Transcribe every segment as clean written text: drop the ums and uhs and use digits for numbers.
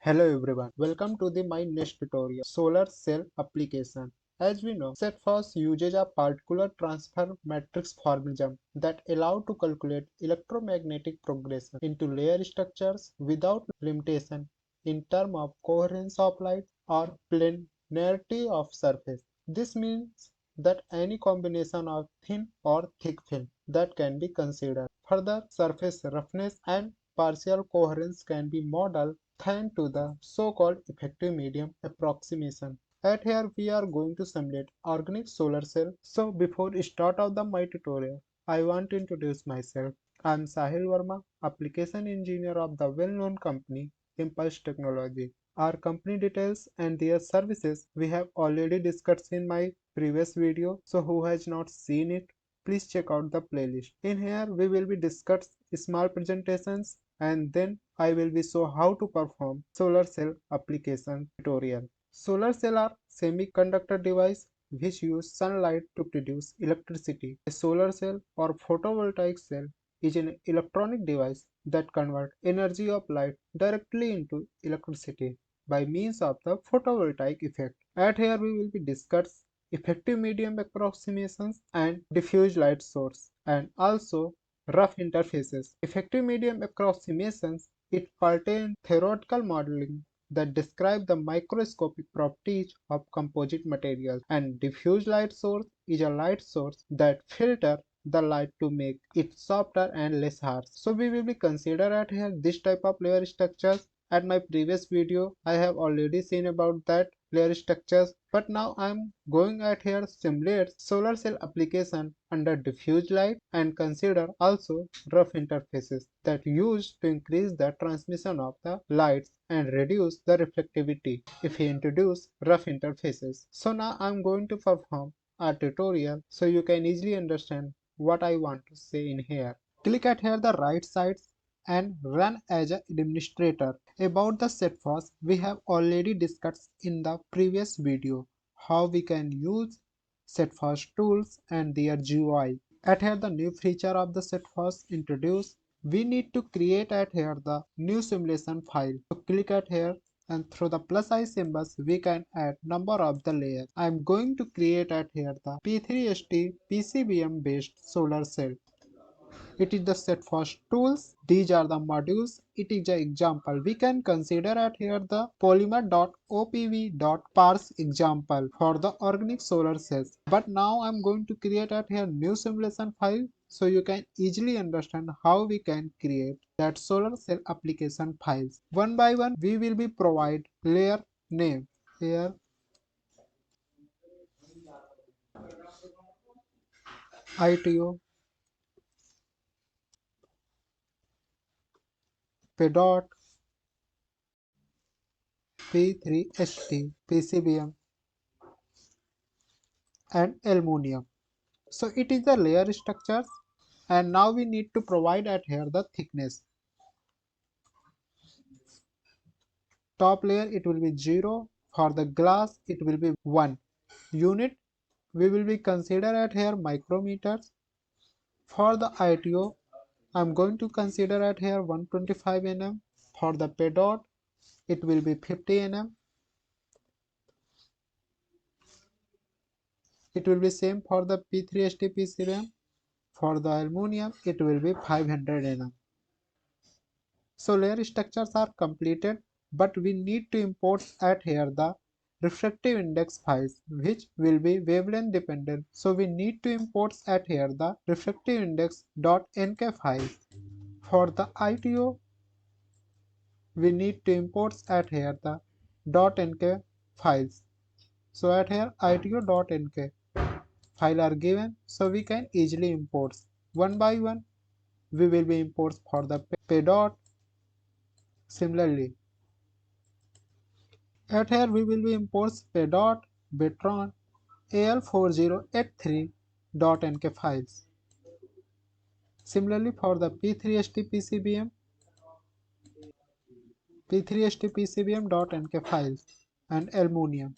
Hello everyone, welcome to my next tutorial, solar cell application. As we know, Setfos uses a particular transfer matrix formalism that allow to calculate electromagnetic progression into layer structures without limitation in terms of coherence of light or planarity of surface. This means that any combination of thin or thick film that can be considered. Further, surface roughness and partial coherence can be modeled thanks to the so-called effective medium approximation. At here we are going to simulate organic solar cell. So before start of my tutorial, I want to introduce myself. I am Sahil Verma, application engineer of the well-known company Impulse Technology. Our company details and their services we have already discussed in my previous video. So who has not seen it, please check out the playlist. In here we will be discuss small presentations and then I will be show how to perform solar cell application tutorial. Solar cell are semiconductor device which use sunlight to produce electricity. A solar cell or photovoltaic cell is an electronic device that converts energy of light directly into electricity by means of the photovoltaic effect. At here we will be discuss effective medium approximations and diffuse light source and also rough interfaces. Effective medium approximations it pertains theoretical modeling that describe the microscopic properties of composite materials, and diffuse light source is a light source that filter the light to make it softer and less harsh. So we will be consider at here this type of layer structures. At my previous video I have already seen about that layer structures, but now I am going at here simulate solar cell application under diffuse light and consider also rough interfaces that used to increase the transmission of the lights and reduce the reflectivity if we introduce rough interfaces. So now I am going to perform a tutorial so you can easily understand what I want to say in here. Click at here the right side and run as an administrator. About the Setfos, we have already discussed in the previous video how we can use Setfos tools and their GUI. At here the new feature of the Setfos introduced, we need to create at here the new simulation file. So click at here and through the plus I symbols we can add number of the layers. I am going to create at here the P3ST PCBM based solar cell. It is the Setfos tools. These are the modules. It is an example. We can consider at here the polymer.opv.parse example for the organic solar cells. But now I'm going to create at here new simulation file so you can easily understand how we can create that solar cell application files. One by one we will be provide layer name. Here ITO P.dot P3ST PCBM and aluminum. So it is the layer structures and now we need to provide at here the thickness. Top layer it will be 0, for the glass it will be 1. Unit we will be consider at here micrometers. For the ITO I am going to consider at here 125 nm. For the P dot it will be 50 nm. It will be same for the P3ST PCBM. For the aluminum it will be 500 nm. So layer structures are completed, but we need to import at here the refractive index files which will be wavelength dependent. So we need to import at here the refractive index.nk file. For the ITO we need to import at here the .nk files. So at here ITO.nk file are given, so we can easily import one by one. We will be import for the P dot. Similarly, at here we will be import P.dot, Bitron, AL4083.nk files. Similarly for the P3ST PCBM, P3ST PCBM.nk files and aluminum.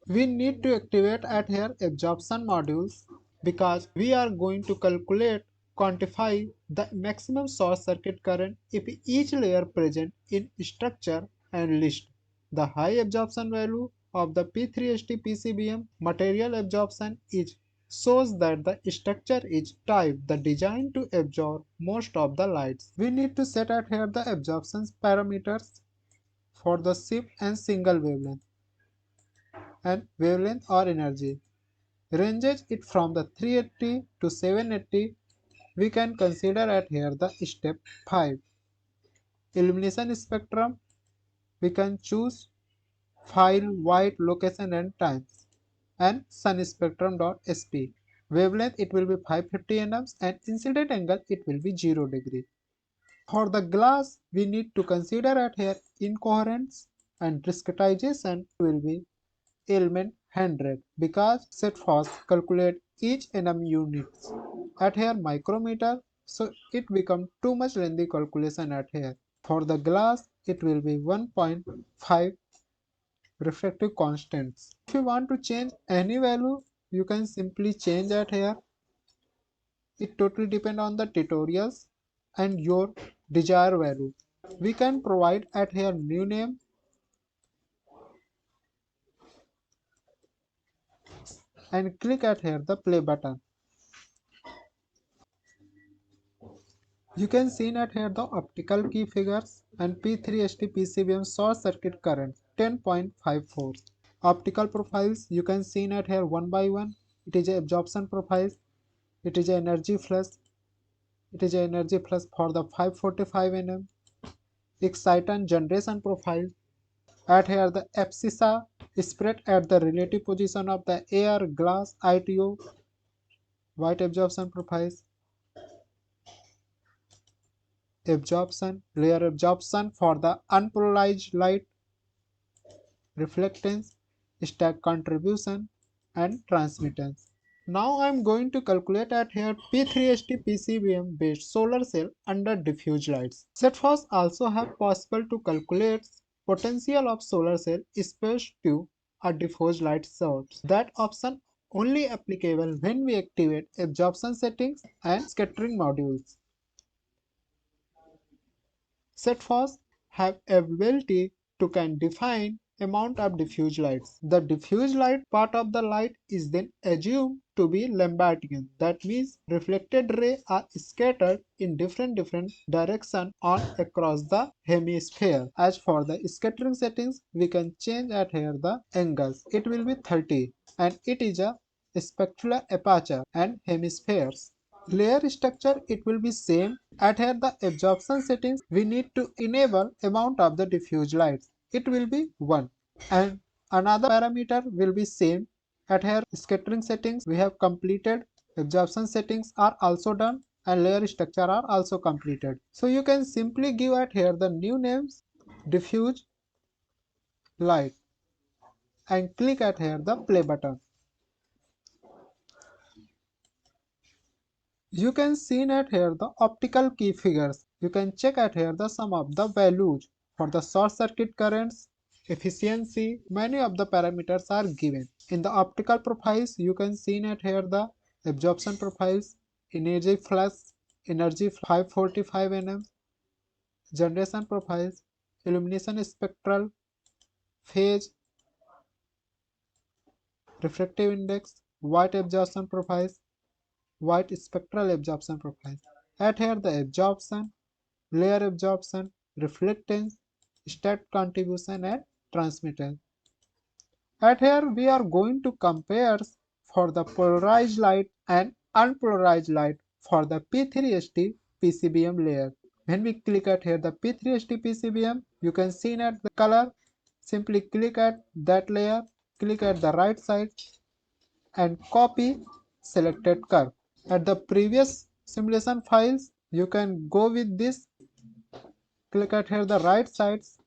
We need to activate at here absorption modules because we are going to calculate quantify the maximum short circuit current if each layer present in structure and list the high absorption value of the P3ST PCBM material absorption is shows that the structure is type the design to absorb most of the lights. We need to set at here the absorption parameters for the shift and single wavelength and wavelength or energy. Ranges it from the 380 to 780. We can consider at here the step 5. Illumination spectrum. We can choose file, white, location and times and sun spectrum.sp. Wavelength it will be 550 nms and incident angle it will be 0 degree. For the glass we need to consider at here incoherence and discretization will be element 100 because Setfos calculate each nm units at here micrometer, so it become too much lengthy calculation at here. For the glass it will be 1.5 refractive constants. If you want to change any value you can simply change at here. It totally depend on the tutorials and your desired value. We can provide at here new name and click at here the play button. You can see at here the optical key figures and P3ST PCBM short circuit current 10.54. Optical profiles you can see at here one by one. It is a absorption profile. It is a energy flash. It is a energy flash for the 545 nm. Excitant generation profile. At here the abscissa spread at the relative position of the air, glass, ITO, white absorption profiles. Absorption, layer absorption for the unpolarized light, reflectance, stack contribution and transmittance. Now I am going to calculate at here P3ST PCBM based solar cell under diffuse lights. Setfos also have possible to calculate potential of solar cell exposed to a diffuse light source. That option only applicable when we activate absorption settings and scattering modules. Setfos have ability to can define amount of diffuse lights. The diffuse light part of the light is then assumed to be Lambertian. That means reflected rays are scattered in different direction on across the hemisphere. As for the scattering settings, we can change at here the angles. It will be 30 and it is a specular aperture and hemispheres. Layer structure it will be same. At here the absorption settings we need to enable amount of the diffuse lights. It will be 1 and another parameter will be same. At here scattering settings we have completed, absorption settings are also done and layer structure are also completed. So you can simply give at here the new names diffuse light and click at here the play button. You can see at here the optical key figures. You can check at here the sum of the values for the short circuit currents, efficiency, many of the parameters are given. In the optical profiles, you can see at here the absorption profiles, energy flash, energy 545 nm, generation profiles, illumination spectral, phase, refractive index, white absorption profiles, white spectral absorption profiles. At here the absorption, layer absorption, reflectance, stack contribution and transmittance. At here we are going to compare for the polarized light and unpolarized light for the P3ST PCBM layer. When we click at here the P3ST PCBM, you can see at the color. Simply click at that layer, click at the right side and copy selected curve. At the previous simulation files, you can go with this, click at here the right sides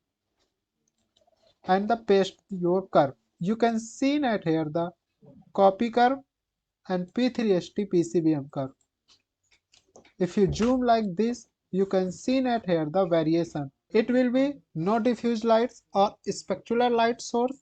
and the paste your curve. You can see at here the copy curve and P3ST PCBM curve. If you zoom like this, you can see at here the variation. It will be no diffuse lights or specular light source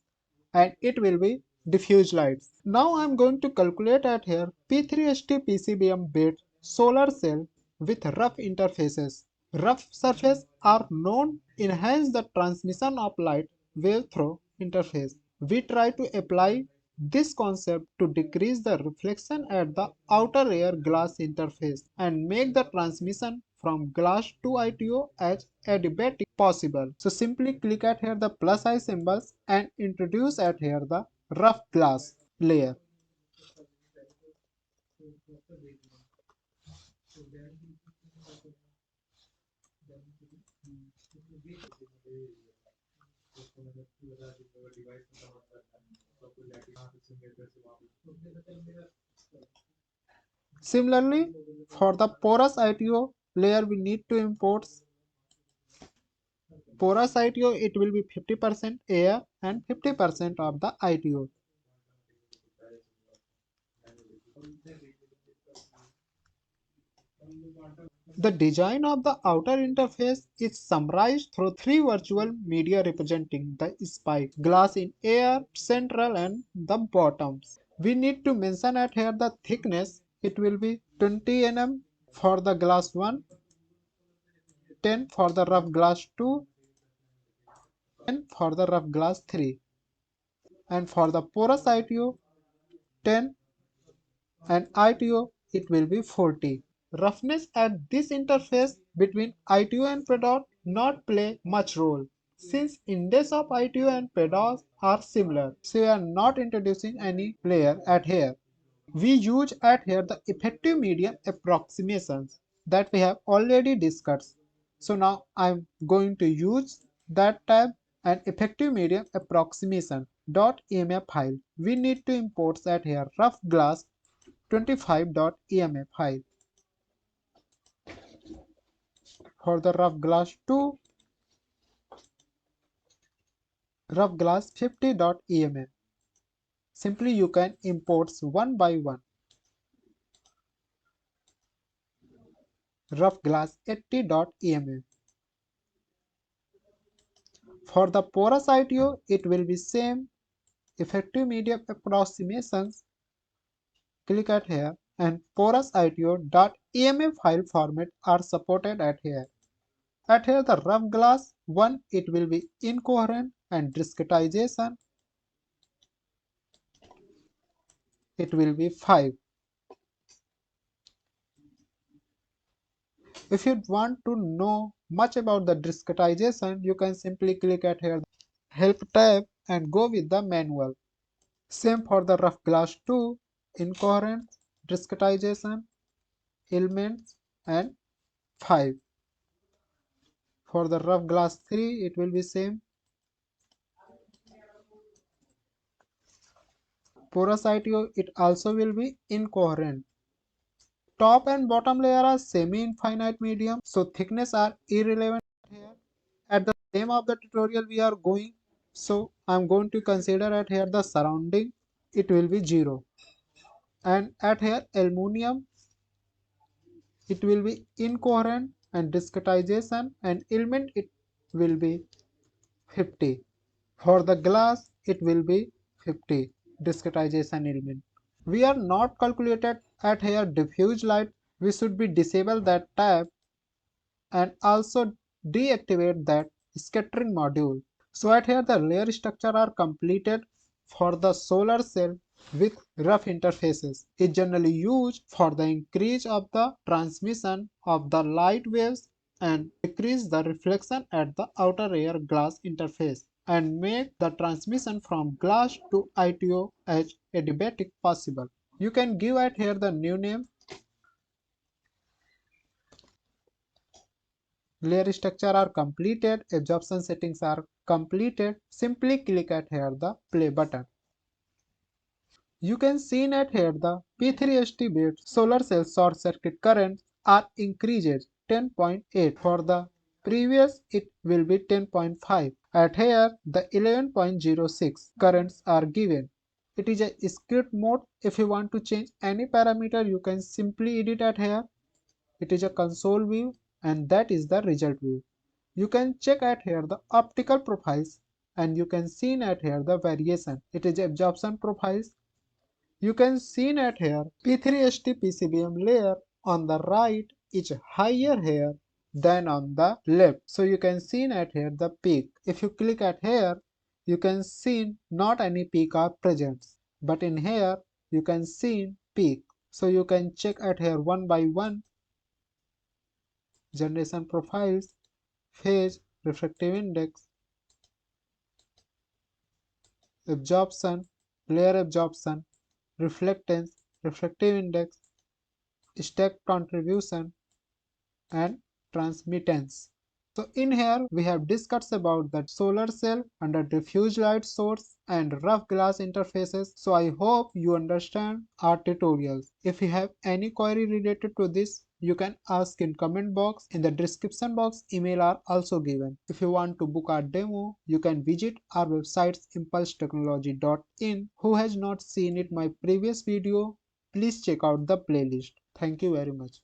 and it will be diffuse lights. Now I am going to calculate at here P3ST PCBM bit solar cell with rough interfaces. Rough surfaces are known enhance the transmission of light wave through interface. We try to apply this concept to decrease the reflection at the outer air glass interface and make the transmission from glass to ITO as adiabatic possible. So simply click at here the plus I symbols and introduce at here the rough glass layer. Similarly, for the porous ITO layer we need to import porous ITO. It will be 50% air and 50% of the ITO. The design of the outer interface is summarized through three virtual media representing the spike, glass in air, central and the bottoms. We need to mention at here the thickness. It will be 20 nm for the glass 1, 10 for the rough glass 2, 10 for the rough glass 3. And for the porous ITO, 10 and ITO it will be 40. Roughness at this interface between ITO and PEDOT not play much role since index of ITO and PEDOT are similar, so we are not introducing any layer at here. We use at here the effective medium approximations that we have already discussed. So now I am going to use that tab and effective medium approximation .emf file. We need to import at here rough glass 25.emf file. For the rough glass 2, rough glass 50.emf. Simply you can import one by one. Rough glass 80.emf. For the porous ITO, it will be same effective medium approximations. Click at here and porous ITO.emf file format are supported at here. At here the rough glass 1 it will be incoherent and discretization it will be 5. If you want to know much about the discretization, you can simply click at here help tab and go with the manual. Same for the rough glass 2, incoherent, discretization, elements and 5. For the rough glass 3, it will be same. Porous ITO, it also will be incoherent. Top and bottom layer are semi-infinite medium, so thickness are irrelevant here. At the same of the tutorial we are going, so I am going to consider at here the surrounding, it will be 0. And at here aluminum, it will be incoherent and discretization and element it will be 50. For the glass it will be 50 discretization element. We are not calculated at here diffuse light. We should be disable that tab and also deactivate that scattering module. So at here the layer structure are completed for the solar cell with rough interfaces. It generally used for the increase of the transmission of the light waves and decrease the reflection at the outer air glass interface and make the transmission from glass to ITO as adiabatic possible. You can give at here the new name. Layer structure are completed, absorption settings are completed. Simply click at here the play button. You can see at here the P3ST bit solar cell short circuit currents are increased 10.8. For the previous it will be 10.5. At here the 11.06 currents are given. It is a script mode. If you want to change any parameter you can simply edit at here. It is a console view and that is the result view. You can check at here the optical profiles and you can see at here the variation. It is absorption profiles. You can see at here P3ST PCBM layer on the right is higher here than on the left. So you can see at here the peak. If you click at here, you can see not any peak are present, but in here you can see peak. So you can check at here one by one: generation profiles, phase, refractive index, absorption, glare absorption, reflectance, refractive index, stack contribution, and transmittance. So in here we have discussed about the solar cell, under diffuse light source, and rough glass interfaces. So I hope you understand our tutorials. If you have any query related to this, you can ask in comment box. In the description box, email are also given. If you want to book our demo, you can visit our website impulsetechnology.in. Who has not seen it my previous video, please check out the playlist. Thank you very much.